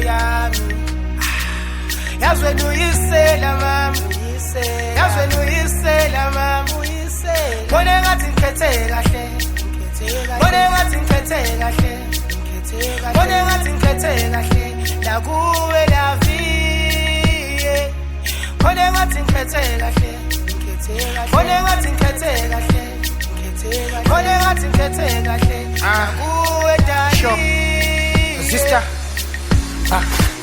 yami yazweni uyisela mama yazweni uyisela mama Bone ngathi ngikhethe kahle Bone ngathi ngikhethe kahle Bone ngathi ngikhethe kahle la kuwe la vie Bone ngathi ngikhethe kahle Bone ngathi ngikhethe kahle Bone ngathi ngikhethe kahle kuwe dali Sister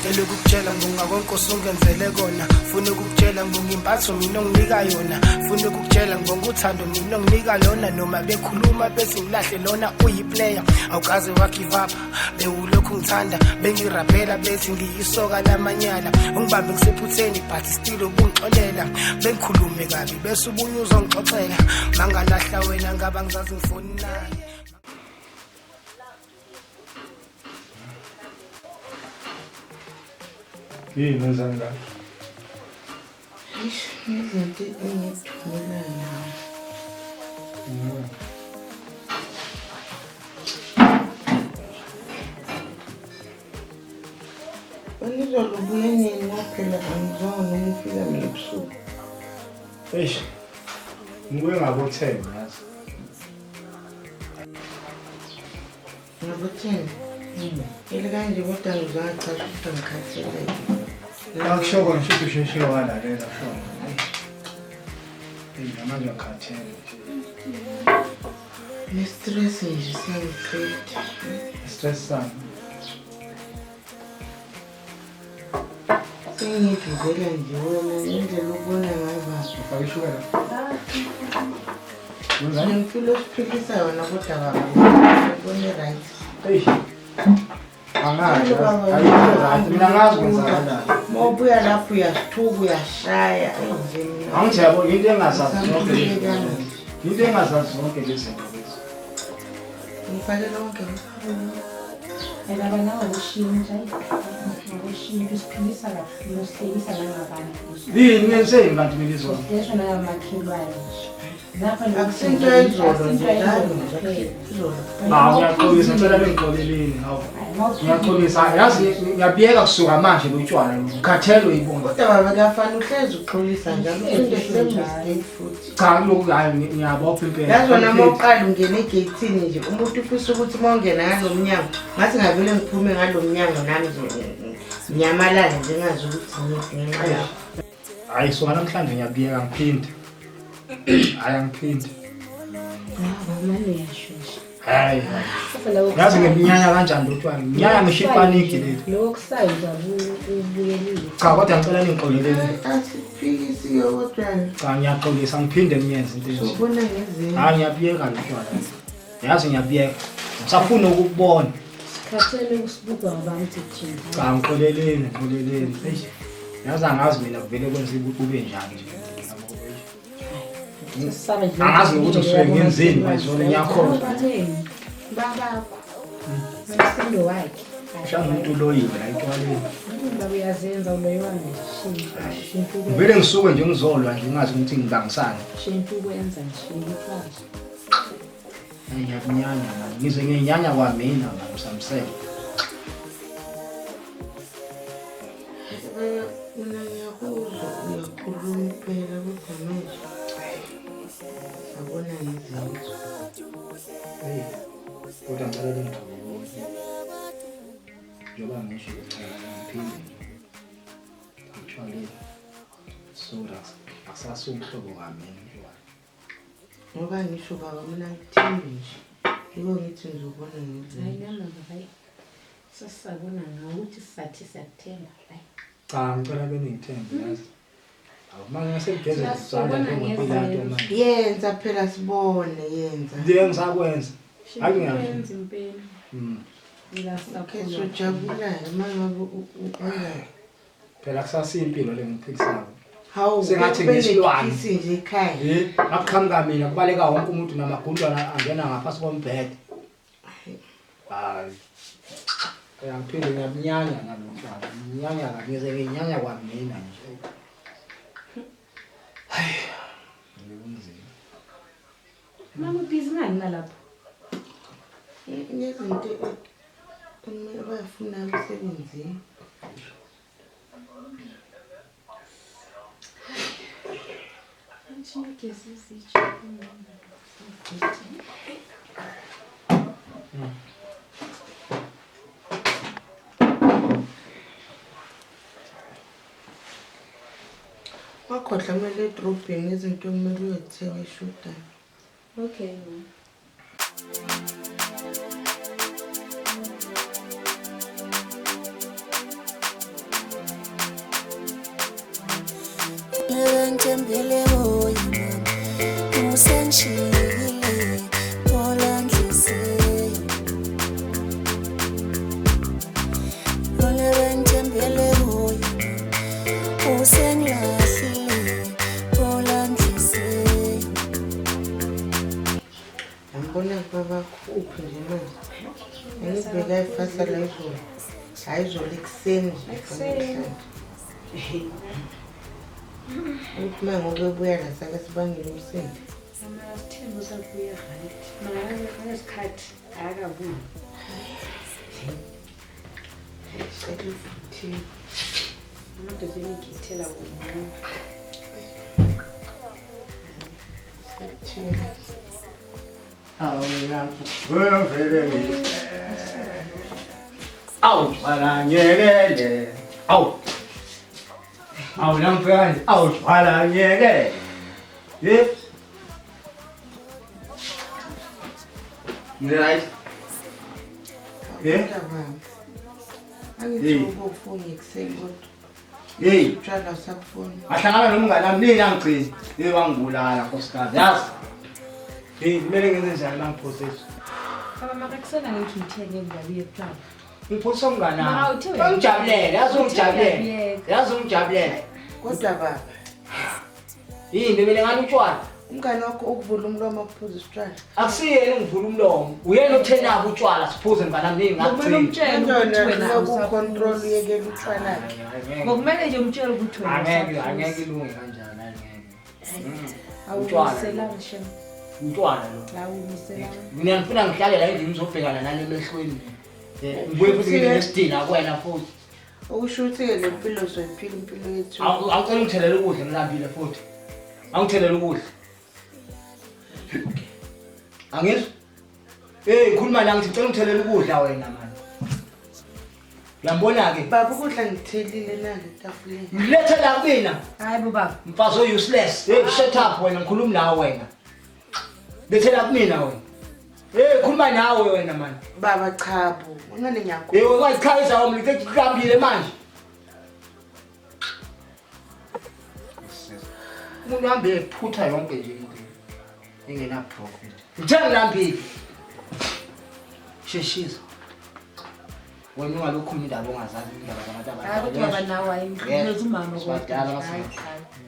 Ngicela ukukutshela ngongakho usungenzele kona Funa ukukutshela ngongimpatho mina onginika yona Funa ukukutshela ngokuthando mina onginika lona Noma bekhuluma bese ngilahle lona uyiplayer Awukaze wagive up bewulokhu ngithanda Bengirapela bethi ngiyisoka lamanyala Ungibambe ngisephutheni but still ubungixolela Bengikhulume kabi bese ubuye uzongixoxela Mangalahla wena ngaba ngizazi ngifoni naye Yini ngizanga? Izinto engithumelana. Bengizolubuye nini phela angizona ngifika ebusuku. Eish. Ngibuye ngabo 10 yazi. Ngabo 10. Ile kanje kodwa ngizachaza ukuthi ngikhathele. Akushoko ngisho usheshe walalela shona. Manje ngikhathele. Stress nje sengiphethe. Stress sami. Sengidlula nje wena indlela ubona ngayo baba. Ufake ishukela. Ngifilo siphikisa yona kodwa baba. Ubone right. Eish. Angazi. Ayikho right. Mina ngazi kwenzakalani. Mobuya lapho uyasithuka uyashaya endlini. Angithi yabo into engazazi zonke lezi. Into engazazi zonke lezi zinto lezi. Ngifake lonke. Ela bana ubushintsha. Ubushintsha isiphilisa kakhulu sihlekisa nangabantu. Yini ngenze abantu milizwa. Lesho na makhilwane. Akusinto ezolo nje izolo. Ngiyaxolisa ngicela bengixoleleni hawo. Ngiyaxolisa yazi ngiyabiyeka kusuka manje lotshwala ngikhathelwe ibonga. Kodwa baba kafana uhlezi uxolisa njalo into mistake futhi. Cha lokhu hayi ngiyabopha impela. Yazi wona mawuqala ungena egate nje umuntu ufisa ukuthi mawungena ngalomnyango ngathi ngavele ngiphume ngalomnyango nami nje ngiyamalala njengazi ukuthi ngenxa yakho. Hayi so namhlanje ngiyabiyeka ngiphinde. Ayangiphinda. Manje yashosha. Hayi. Yazi ngeminyanya kanjani lotwana. Nginyanya ngisho ipaniki lethu. Lokusayiza ubuyelile. Cha kodwa ngicela ningixoleleni. Asiphikisi kodwa. Cha ngiyaxolisa ngiphinde ngiyenze into enje. Ubona ngezinto. Hayi ngiyabiyeka lotwana. Yazi ngiyabiyeka. Ngisafuna ukubona. Sikhathele usibuka ngabantu thina. Cha ngixoleleni. Yazi angazi mina kuvele kwenza kube njani nje. Angazi ukuthi usuke ngenzeni bayizona ngiyakhola. Babakho. Umsindo wakhe. Shanga umuntu loyiwe la etwaleni. Baba uyazenza uloyiwane. Shintu. Vele ngisuke nje ngizolwa nje ngazi ukuthi ngibangisana. Shintu kwenza nje ikwazi. Ngiyanyanya manje. Ngize nginyanya kwamina ngamsamsela. Mina ngiyakuzwa uyakhuluma impela kodwa manje sabona izinto. Hey, kodwa ngicela ngithuke. Njoba ngisho ngiphinde. Actually, so that's asasumhlobo kamina. Ngoba ngisho baba mina ngithini nje. Yebo ngithi ngizobona ngezinto. Ayinama baba. Sasabona ngawuthi sathi siyathemba hayi. Cha ngicela beningithembe yazi. Manje ngasegeze isandla ngempilo manje. Yenza phela sibone yenza. Ndiye ngisakwenza. Hayi Ngiyenza impela. Ila Okay, sakho. so jabula manje ukwenza. Phela kusasimpilo lengiphikisayo. Hawu Sengathi ngesilwane. nje ekhaya. Akuqhamuka mina kubaleka wonke umuntu namagundwana angena ngaphansi kombhede. Hayi. Ngiphinde ngiyaminyanya ngalomhlaba. Nginyanya kahle nginyanya kwamina nje. Hayi. Ngiyenzile. Mama ubhizinani nalapho. Ngezinto bayafuna umsebenzi. Wakhohlwa kumele edrobheni izinto kumele uyothenga eshodayo. Okay. Ngentembele hoyi mama usenshiyile olandlise ngentembele hoyi usenlahlile olandlise Ngibona baba kuphi nje manje. Ngibheka ifasa la izolo. Ayizolo ekseni nje. Uma ngokubuya la sake sibangile umsindo. Amathembu sabuya right. Manje ngesikhathi akabuyi. Sekuthi Amadoda engithela wona. Awu bala nyekele. Awu namfana. Awu bala nyekele. Ye. Right. Angithi ukufuna ekseni kodwa. Hey, Utshwala usakufuna. ahlangana nomngane wami nini angigcini. Wangibulala nkosikazi. Yazi. Hey, kumele ngenze njani mangiphoseso? Baba makakusena ngithi ngithenge ngabiye eplani. Ngiphosa umngane Mara wami. uthe Ungijabulele, yazi ungijabulele. Ngiyeka. Yazi ungijabulele. Kodwa baba, Yini bele ngani utshwala? umngane wakho ukuvula umlomo ukuphuza isitshwala. Akusiyena ngivula umlomo. Uyena othenaka utshwala siphuze mnganami nini Kumele ngakugcina. umtshele ukuthi wena Wena awusafuni. ukontrol uyekela utshwala. Ngokumele nje umtshele ukuthi wena Angeke ilunge kanjani angeke. awumiselanga shem. Utshwala lo. La umiselanga. Mina ngifuna ngihlale la endlini ngizobhekana nani emehlweni. Ngibuye futhi ngibe nesidina kuwena futhi. Ukusho ukuthi ke lempilo soyiphila impilo yethu. Awucela ungithelele ukudla ngilambile futhi. Angithelele ukudla. Angizwa? Ngikhuluma la ngithi ngicela ungithelele ukudla wena manje. Uyambona ke? Baba ukudla ngithelile nani etafuleni. Ngilethela kumina. Hayi baba. Mfazi useless. Shut up wena ngikhuluma nawe wena. Lethela kumina wena. Khuluma nawe wena manje. Baba cha bo. Ngane nyakho. Ungayichaza wami lithi kuhlambile manje. Umuntu uhambe ephutha yonke nje into. Ingena profit. Ngithe ngilambile. Sheshisa. Wena ungalokhu indaba ongazazi indaba zabantu abadala. Hayi ukuthi baba nawe ayingqineza umama Badala Hayi.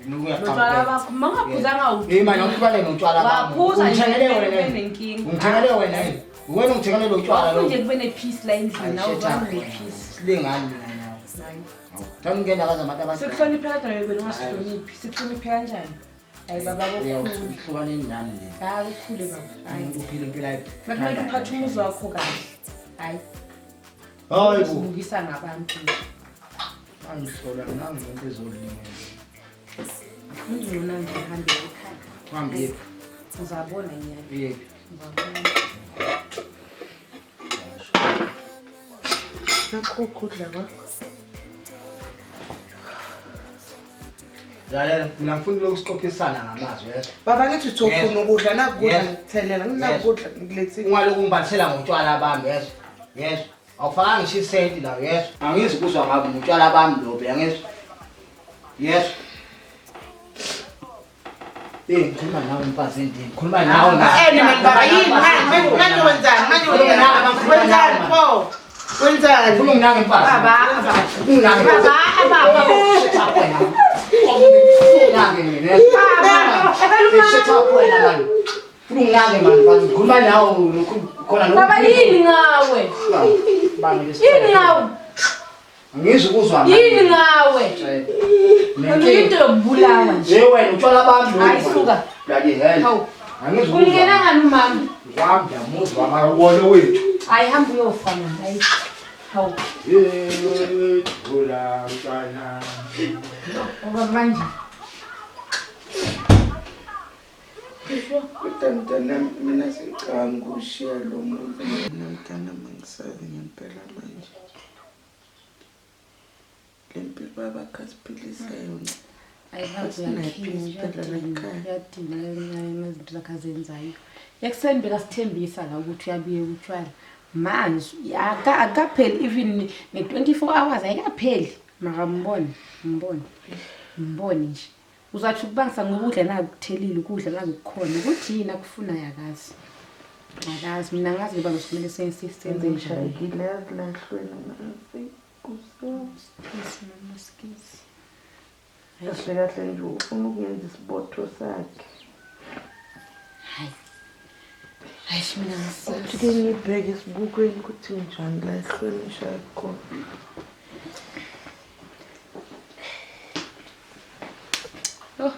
Notshwala bakho mangaphuzanga uthi. Manje ngikubaleke ngotshwala bami. Waphuza nje Ungithengele wena. benenkinga. Ungithengele wena yini? Wena ungithengele lo tshwala lo. Nje kube nepeace la endlini nawe unepeace. Silingani mina nawe. Thani ngena kaza abantu abadala. Sikuhloniphe kodwa wena ungasihloniphi. Sikuhloniphe kanjani? Hayi baba bokhulu. Uhlukane nani le? Hayi ukhule baba. Hayi. Uphile impilo yakhe. Makumele uphathe umuzi wakho kahle. Hayi. Hayi bo. Uzilungisa ngabantu. Angihlola nangi into ezolimela. Ngizona nje hambe ekhaya. Uhambe Uzabona nyaka. yephi? Uzabona. Nakho ukudla kwakho. Lalela mina ngifuna lokusiqophisana ngamazwi yethu. Baba ngithi uthofuna ukudla nakudla Yes. ngikuthelela. Nginakudla ngilethile. Ungaloku ngibalisela ngotshwala bami yeso. Yeso. Awufaka ngisho isenti la yeso. Angizi kuzwa ngabe ngotshwala bami lobe yangizwa. Yeso. Ngikhuluma nawe mfazi endini. Ngikhuluma nawe Baba yini manje wenzani? Manje wenzani pho? Wenzani? Ufuna unginake mfazi. Baba. Unginake. Baba. Unginake mina. Shut up wena manje. Ufuna unginake manje mfazi. Ngikhuluma nawe khona lo. Baba yini ngawe? Yini ngawe? Angizwa ukuzwa Yini ngawe? Ngiyinto yokubulawa nje. wena utshwala bami lo. Hayi suka. Daddy hell. Hawu. Angizwa Ungena ngani mama? wami yamuzwa amayibona wethu. Hayi hamba uyofana. Hayi. Hawu. Thula mntwana. Ngoba manje. Kodwa mntana mina sengicabanga ukushiya lo muntu. Mina mntana mangisazi ngempela manje. Le mpilo babakasiphilisa yona. Ayihambela izinto zakhe azenzayo. Yakuseni bekasithembisa la ukuthi uyabuye utshwala. Manje akapheli even ne24 hours ayikapheli. Makambone, mbone nje. Uzathi ukubangisa ngokudla nakuthelile ukudla nakukhona ukuthi yini akufuna yakazi. Akazi mina ngazi ngoba ngisimele senze njani. Ngilazi lahlweni manje. Maskisi. Kahle kahle nje ufuna ukuyenza isibotho sakhe. Hayi mina ngisathi Ke ngibheke isibukweni ukuthi njani la ehlweni shaya khona. oh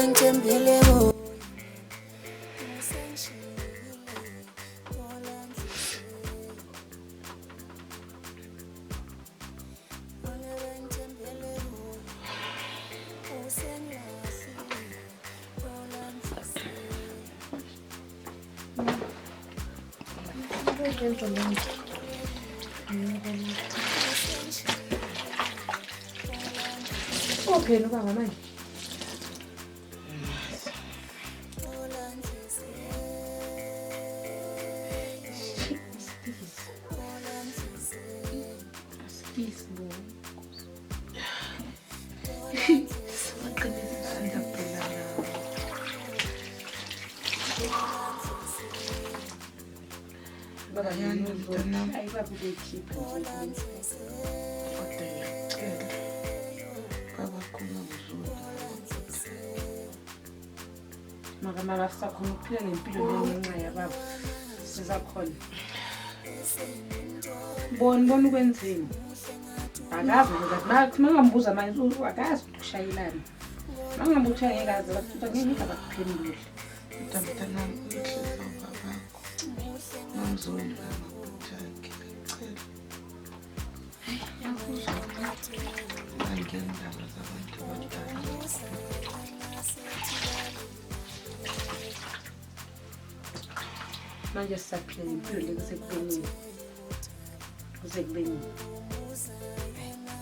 Ngithembele kuye. Okay, no baba manje. Baba yani mntana ayibabu bekhipha nje. Kodwa ngiyacela. Baba khona uzulu. Mama sisakhona ukuphila ngempilo ngenxa yababa. Sizakhona. Bona ukwenzeni. Akazi ukuthi mangambuza manje akazi ukuthi ushayelani. Mangambuza ngekazi bakuthi ngeke abakuphendule. Mntana inhliziyo babakho. Mamzoli ngamaphutha ngicela. Yafuzwa. Angendaba zabantu abadala. Manje sisaphila impilo lekusekubenini. Kusekubeni.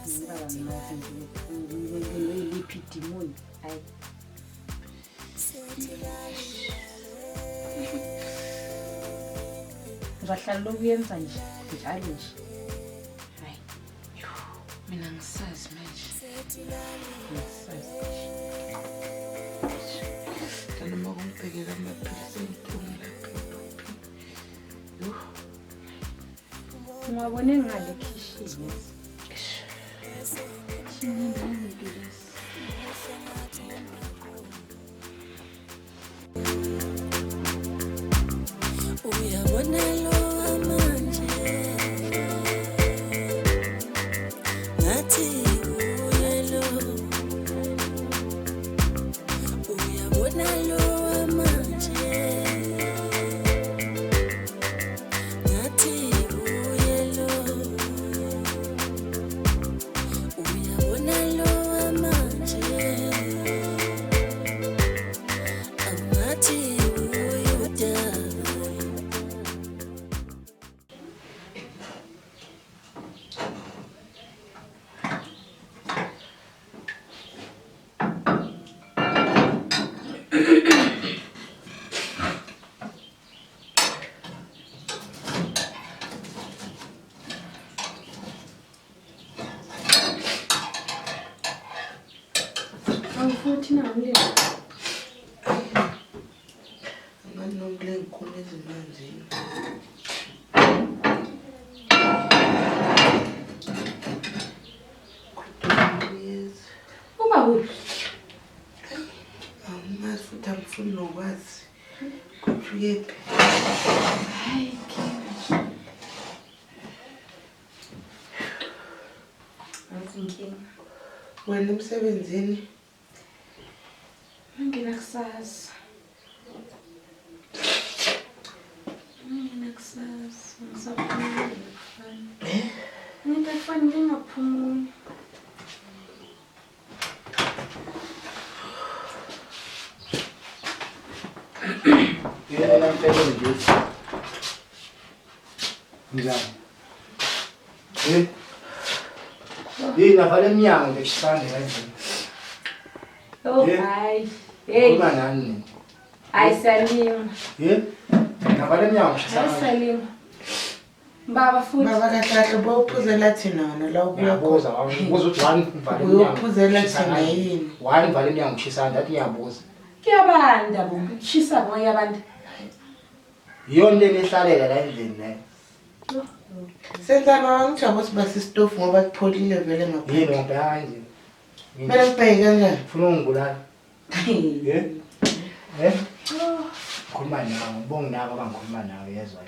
Ngibaba manje nje ngiliphi demon. Hayi. Uzahlala lokuyenza nje njalo nje. Hayi. Mina ngisazi manje. Ngisazi. Kana makungibhekela amaphilisi engiphumi lapha. Ungabone ngale khishini. Khishini ngimuntu lesi. Uyabona lo manje. Ngathi uyelo. Uyabona lo manje. Ngathi uyelo. Uyabona lo manje. Ngathi uyuda. Awufuthi na ngile. Nganomle ngikhona ezimanzini. Yes. Uba kuphi? Awumazi futhi angifuni nokwazi. Kuthi uyephi? Hayi ke. Azinkinga. wena emsebenzini? Ngingena kusasa. Ngisaphumula. Ngifuna ngingaphumuli. Yena mfelo nje. Ngizama. Yena vale emnyango ngesisande kanje. Oh, hayi. Hey. Kuba nani? Ayisalima. Navale emnyango ngesisande. Ayisalima. Baba futhi. Baba kahle bawuphuzela thina wona la Uyabuza ubuza uthi wani vale emnyango. uyophuzela thina yini? Wani vale emnyango ngesisande athi ngiyabuza. Kuyabanda bo. Kushisa ngoya abantu. Yona lehlalela la endlini la. Senza baba ngijabo sibase stove ngoba kupholile vele ngapha. Yini ngibheka nje. Mara ngibheke kanjani? Ufuna ungibulala. Khuluma nawe, ngibonga nabo abangikhuluma nawe yezwa.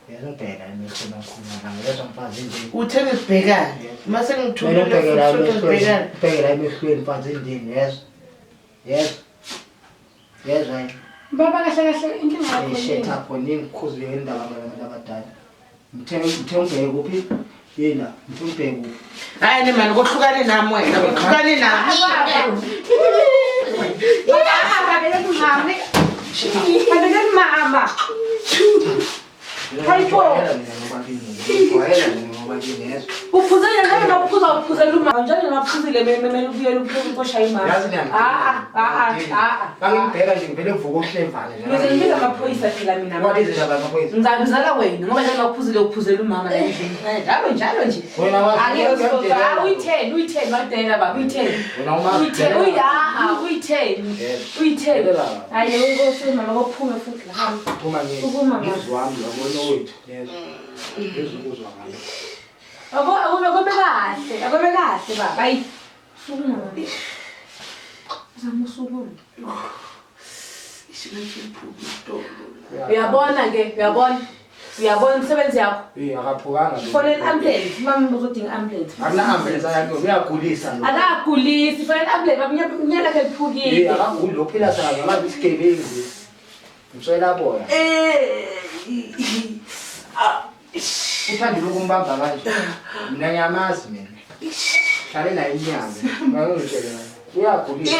Yezwa ngibheka emehlweni akhuluma nawe, yezwa mfazi nje. Uthe ngibhekane. Mase ngithulile Ngibhekela futhi ngibhekane. ngibhekela emehlweni mfazi endini yezwa. Yezwa. Baba kahle inkinga yakho Shit yini? up ningikhuzi indaba ngabantu abadala. Ngithenge kuphi? Yena, ngithenge kuphi? Hayi ni mani kohlukane nami wena, kohlukane nami. Mama. Uphuzele nami ngaphuzela uma njalo ngaphuzile memele ubuyele ukosha imama. Bangibheka nje ngivele uvuka uhlevane. Ngizoyibiza amaphoyisa phela mina. Wabizela amaphoyisa. Ngizakuzala wena ngoba njalo ngaphuzile ukuphuzela umama la endlini. Njalo nje. Wena Angeke uyitheni madela baba uyitheni. Wena uma uyitheni. Hayi ngose mama kophume futhi la hamba. Phuma Uphuma mama. ngizwami yabona wethu. Yezwa. Ngizokuzwa ngalo. Akube kahle baba. Hayi. Sukuma mama. Zamusukuma. Uyabona umsebenzi yakho. Akaphukanga. Fonela ambulance, mama uzodinga ambulance. Akuna ambulance yakho uyagulisa lo. Akagulisi, fonela ambulance, unyaka ke liphukile. Akaguli lo phila sana ngabe isigebengu. Ngitswela boya. Uthanda ukumbamba kanje. Mina ngiyamazi mina. Hlale naye inyanga. Ngangitshela. Uyagulisa.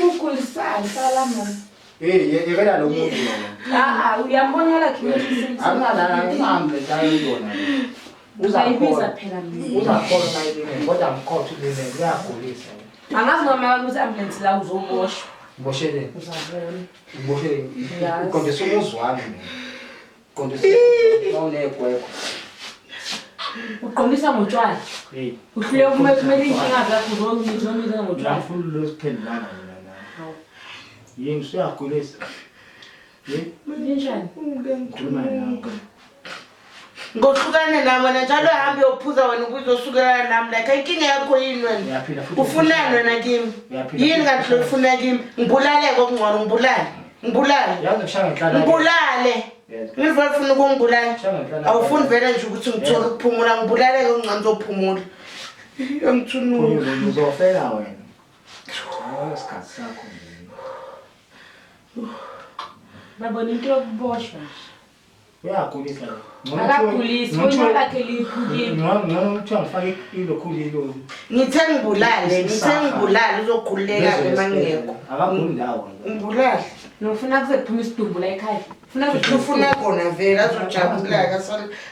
Ukulisana sala mama. Yekela lo muntu yena. Uyambonela kimi. Ngihambe ngayona. Uzayibiza phela mina. Uzakhona naye kodwa ngikhothi lena uyagulisa. Angazi noma ukuthi ambulance la uzoboshwa. Ngiboshele. Uzabona. Ngiboshele. Yazi. Konke somuzwami mina. Konke awunegweko. Uqondisa ngotshwala. Uhlule kumele inkinga zakho uzongizomisa ngotshwala. Ngifuna lo siphendulana mina nawe. Yini siyagulisa. Njani? Ngikhuluma nawe. Ngohlukane nami wena njalo hambe uyophuza wena ukuzosukela nami la inkinga yakho yini wena? Uyaphila futhi. Ufunani wena kimi? Yini kanti lo ufuna kimi? Ngibulale kokungcono ngibulale. Yazi kushaya ngihlala. Ngibulale. Ngivela ufuna ukungibulala. Awufuni vele nje ukuthi ngithola ukuphumula ngibulale kokungcono ngizophumula. Ngithunula. Uzofela wena. Isikhathi sakho. Babona into yokuboshwa. Uyagulisa. Akagulisi, wena lakhe liphukile. Ngicela ngifake ilokhulilo. Ngithe ngibulale uzokhululeka emangeko. Akaguli ndawo. Ngibulale. Nofuna kuze kuphuma isidumbu la ekhaya. Ufuna kona vele azojabula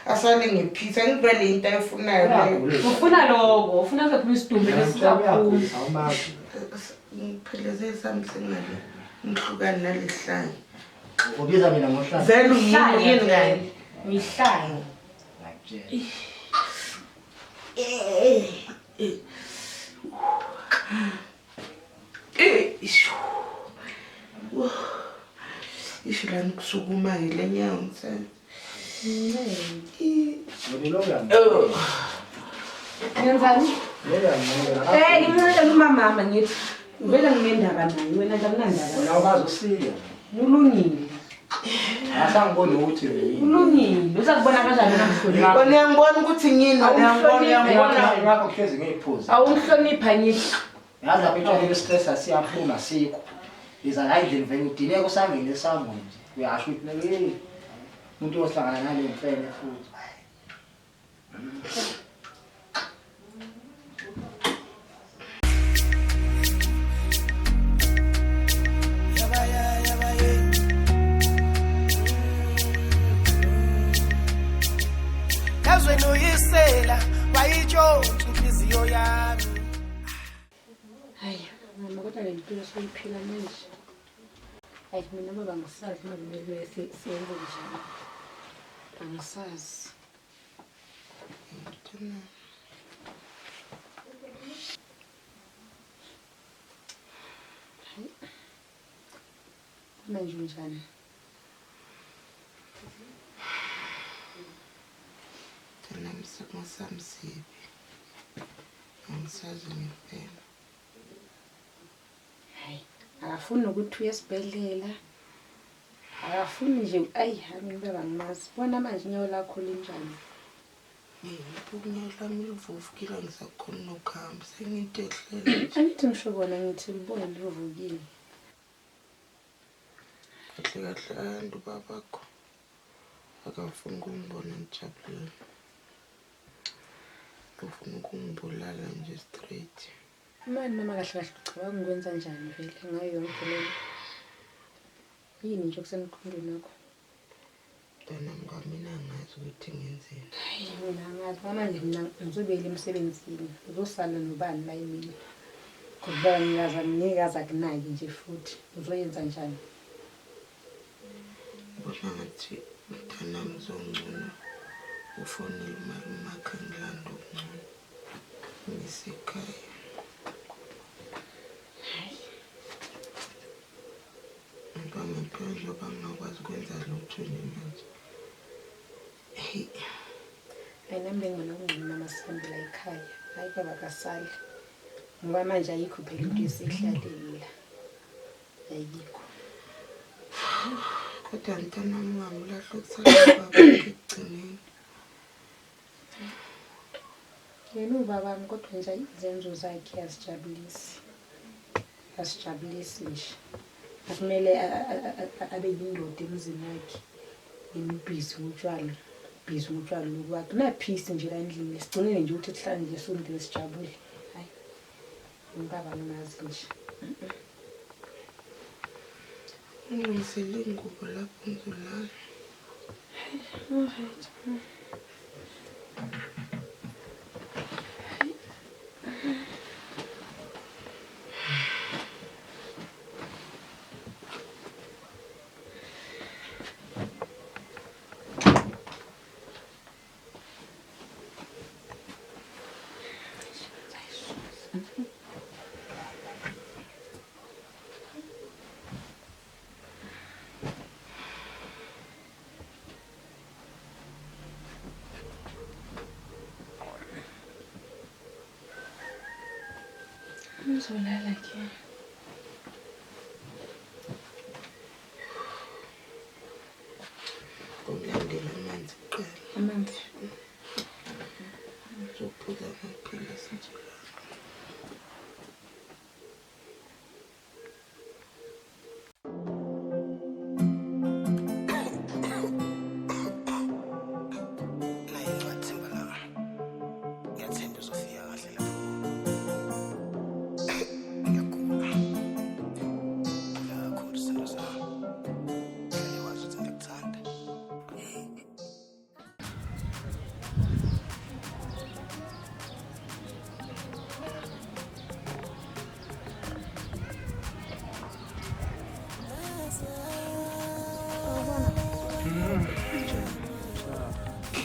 asale ngephisa ngivele into ayifunayo leyo. Ufuna lokho, ufuna kuze kuphuma isidumbu lesisaphuma. Awumazi. Ngipheleze isami sengale. Ngihlukane nalehlanye. Ubiza mina ngohlala. Vele yini ngani? Ngihlanga. Isho lani kusukuma ngile nyawo msana. Ngenzani? Ngimncela umama ngithi vele nginendaba naye wena nginandaba. Wena ubazi usiya. Ulungile. Asangibona ukuthi Kulungile. Uzakubona kanjani namhlanje? Kona ngibona ukuthi ngini ngiyangibona ngakho kuhlezi ngiyiphuza. Awumhlonipha ngithi. Yazi lapha etshwaleni istress asiyaphuma sikho. Iza la indlela vele udineka usangene sami nje. Uyasho ukuthi hey umuntu ohlangana nale mfene futhi. Yazwe noyisela wayitshontsha inhliziyo yami. Hayi, mama kodwa le mpilo soyiphila manje. Hayi mina baba ngisazi noma siyenze njani. Angisazi. Manje njani? Namsamsibi. Angisazi ngempela. Hayi, akafuni ukuthi uye esibhedlela. Akafuni nje mina baba ngimazi. Bona manje inyawo lakho linjani? Unyawo lami livuvukile ngisakhona nokuhamba sengintehlela. Angithi ngisho bona ngithi libone livukile. Kahle abantu babakho akafuni ukungibona ngijabulile. Ufuna ukungibulala nje straight. Mani noma kahle kahle ucabanga ukwenza njani vele ngayo yonke lento? Yini nje okusemqondweni wakho? Mina ngazi ukuthi ngenzeni. Hayi mina ngazi manje mina ngizobela emsebenzini. Uzosala nobani la yini? Kodwa ngiyazamnikaza kunaki nje futhi. Uzoyenza njani? Bona ngathi mntanami uzongcono. Ufonile umakhe ngilanda okungcono. Ngisekhaya. Ngempela njengoba ngingakwazi ukwenza lutho nje manje. Ayinami bengibona kungcono amasambi la ekhaya. Hayi baba kasali. Ngoba manje ayikho phela into esihlalelila. Ayikho. Kodwa mntanami ungangilahla ukusala baba ngigcineni. Yena ubabami kodwa nje izenzo zakhe azijabulisi. Asijabulisi nje. Akumele abe yindoda emzini wakhe. Imibhizi utshwala. Bhizi utshwala lokwakhe. Na peace nje la endlini. Sigcinele nje ukuthi sihlale nje sondile sijabule. Hayi. Ubaba nomazi nje. Ngizele ingubo lapho ngizolala. Alright. Ngizolala ke. Kumlandela amanzi kuqala. Amanzi. Ngizophuza amaphilisi nje.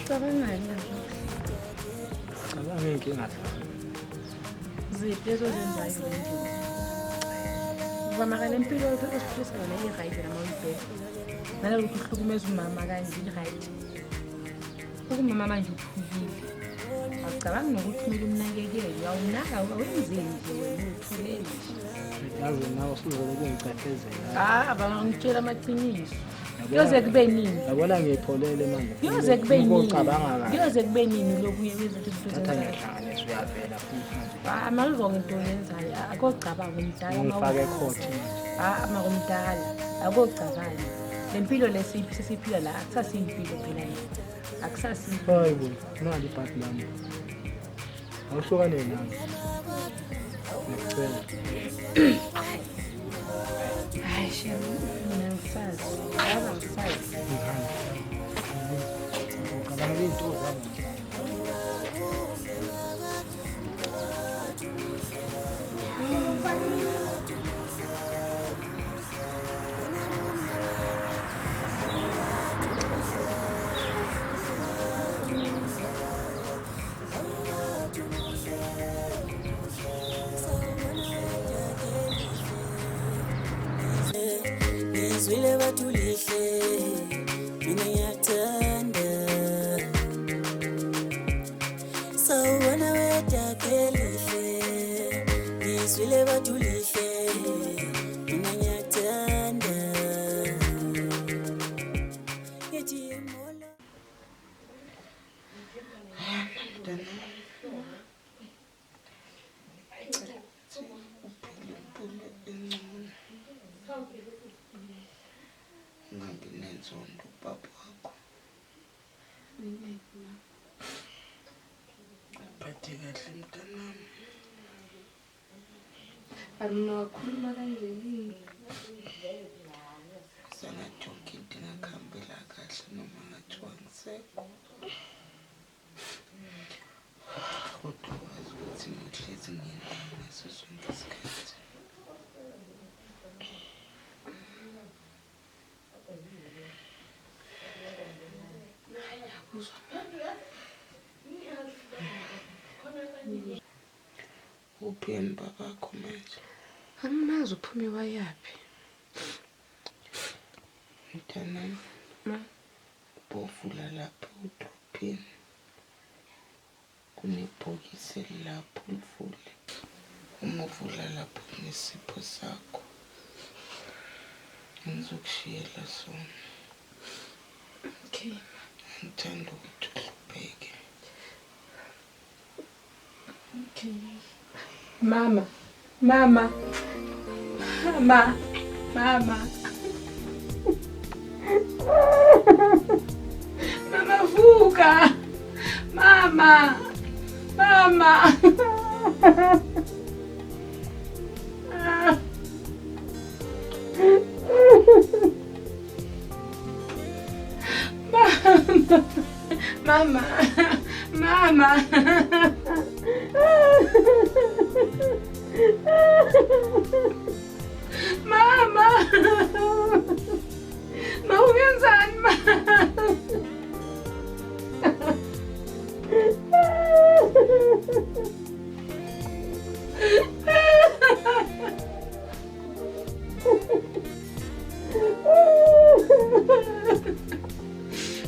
Cabanga inkinga Ziphi ezozenzayo endlini? Ubamaka lempilo esiphilisa yona i-right noma uyibheke. Nalokuthi uhlukumeza umama kanje i-right. Ukumama manje uphukile. Awucabangi nokuthi kumele umnakekele. Awunaka awenzeni nje wena uthulele nje. yazi nawe sizole kungicatezela. Abangitshela amaqiniso. Kuyoze kube nini? Yabona ngiyipholele manje. Kuyoze kube nini? Ngicabanga kahle. Kuyoze kube nini lokhu uyenza izinto Thatha zenzayo? ngiyahlanganisa uyavela futhi manje. Amalungu into yenzayo akocabanga umdala Ngifake ekhothi manje. makumdala akocabanga. Lempilo lesiphila la akusasiyimpilo phela le. Akusasiyimpilo. Hayibo, nali ibhadi lami. Awuhlukane nami. Ngicela. Hayi shemu mina ngisazi. Yaba ngisazi. Ngicabanga into zami. Ngizwile badulihle mina ngiyathanda sawubona wedakelihle ngizwile badulihle mina ngiyathanda ngithi mola Ungabi nenzondo baba wakho. Phathe kahle mntanami. Anokhuluma kanjeni? Sangajonga into engakhambela kahle noma ngathiwa ngisekho. Kodwa wazi ukuthi ngihlezi ngiyena ngaso sonke isikhathi. Uphi yena babakho manje? Angimazi uphume wayaphi. Mntanami, bovula lapho udrophini. Kunebhokisi lapho ulivule. Uma uvula lapho nesipho sakho. Ngizokushiyela sona. Okay. Ngithanda ukuthi uhlupeke. Okay. Mama. Mama vuka. Mama. Mama. Mawungenzani mama?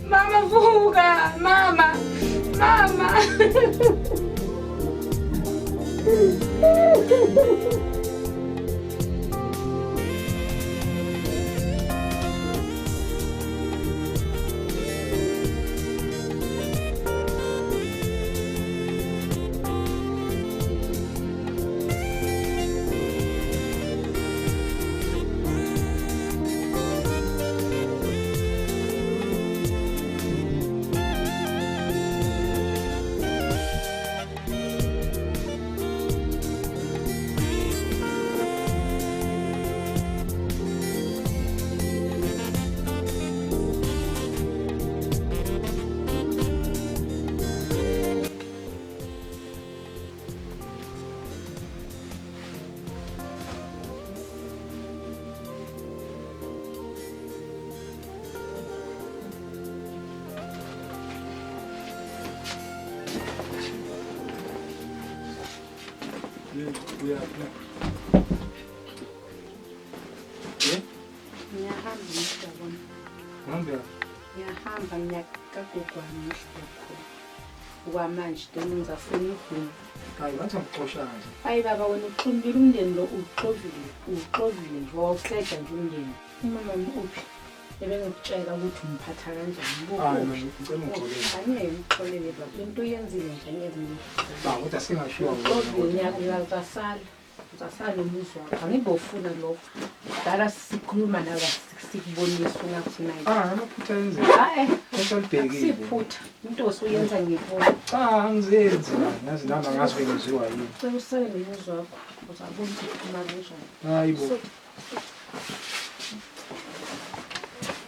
Mama vuka, mama. Ngiyahamba ngiyakagogwana ngihloko. Kwamanje ngizafuna ihubo. Hayi ngathi ngixoshana nje. Hayi baba wena uxhumbile umndeni lo uxovile nje wawuqeda nje umndeni. Umama uphi? ebengikutshela ukuthi umphatha kanjani. Hayi mina ngicela ungixolele. Angeke ngixolele baba. Into yenzile nje angeke Ba kodwa singashiwa uzasala umuzwa wakho. Angibofuna lokho. Dala sikhuluma nawe sikubonisa ungakunayo. amaphutha enzeni. Hayi. Esalibhekile. Siphutha. Into osuyenza ngiyibona. Angizenzi nazi nami ngazi benziwa yini. Cela usale nomuzwa wakho. Uzabona ukuthi uphuma kanjani. Hayibo.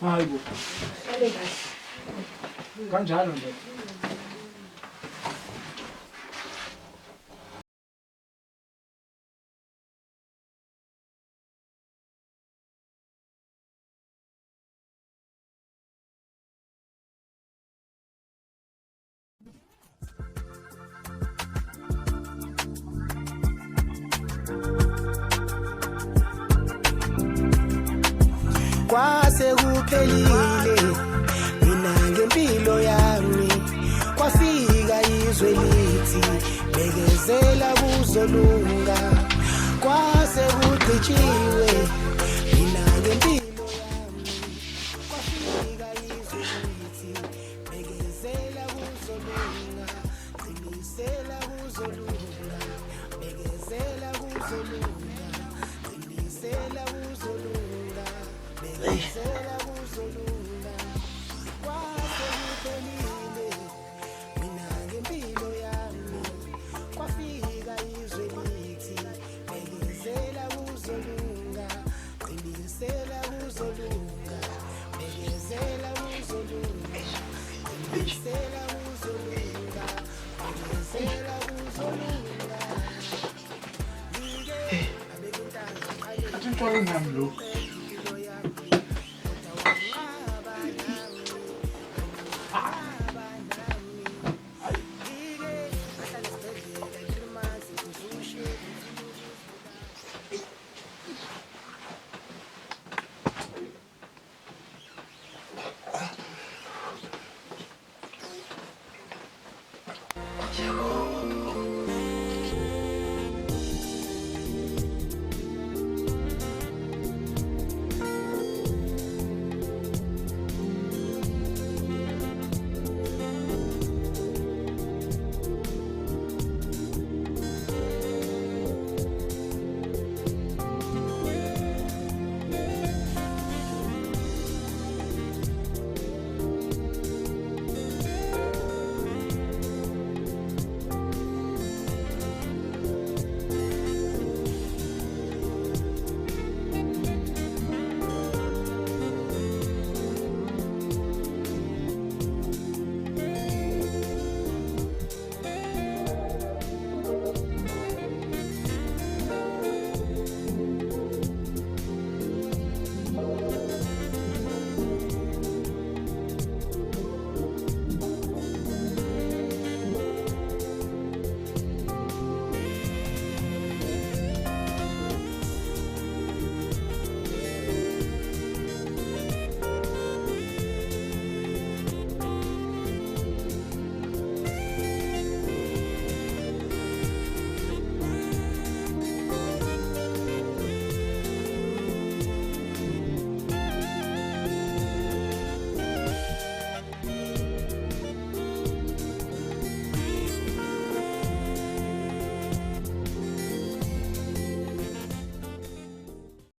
Hayibo. Sale kahle. Kanjalo nje. Kwase kuphelile mina ngempilo yami kwafika izwe lithi bekezela kuzolunga kwase kugqitshiwe mina ngempilo yami kwafika izwe lithi bekezela kuzolunga qinisela kuzolunga bekezela kuzolunga qinisela kuzolunga bekezela kuzolunga kwase kuphelile mina ngempilo yami kwafika izwe lithi bekezela kuzolunga qinisela kuzolunga bekezela kuzolunga qinisela kuzolunga bekezela kuzolunga Athi ngicela ngami lokho.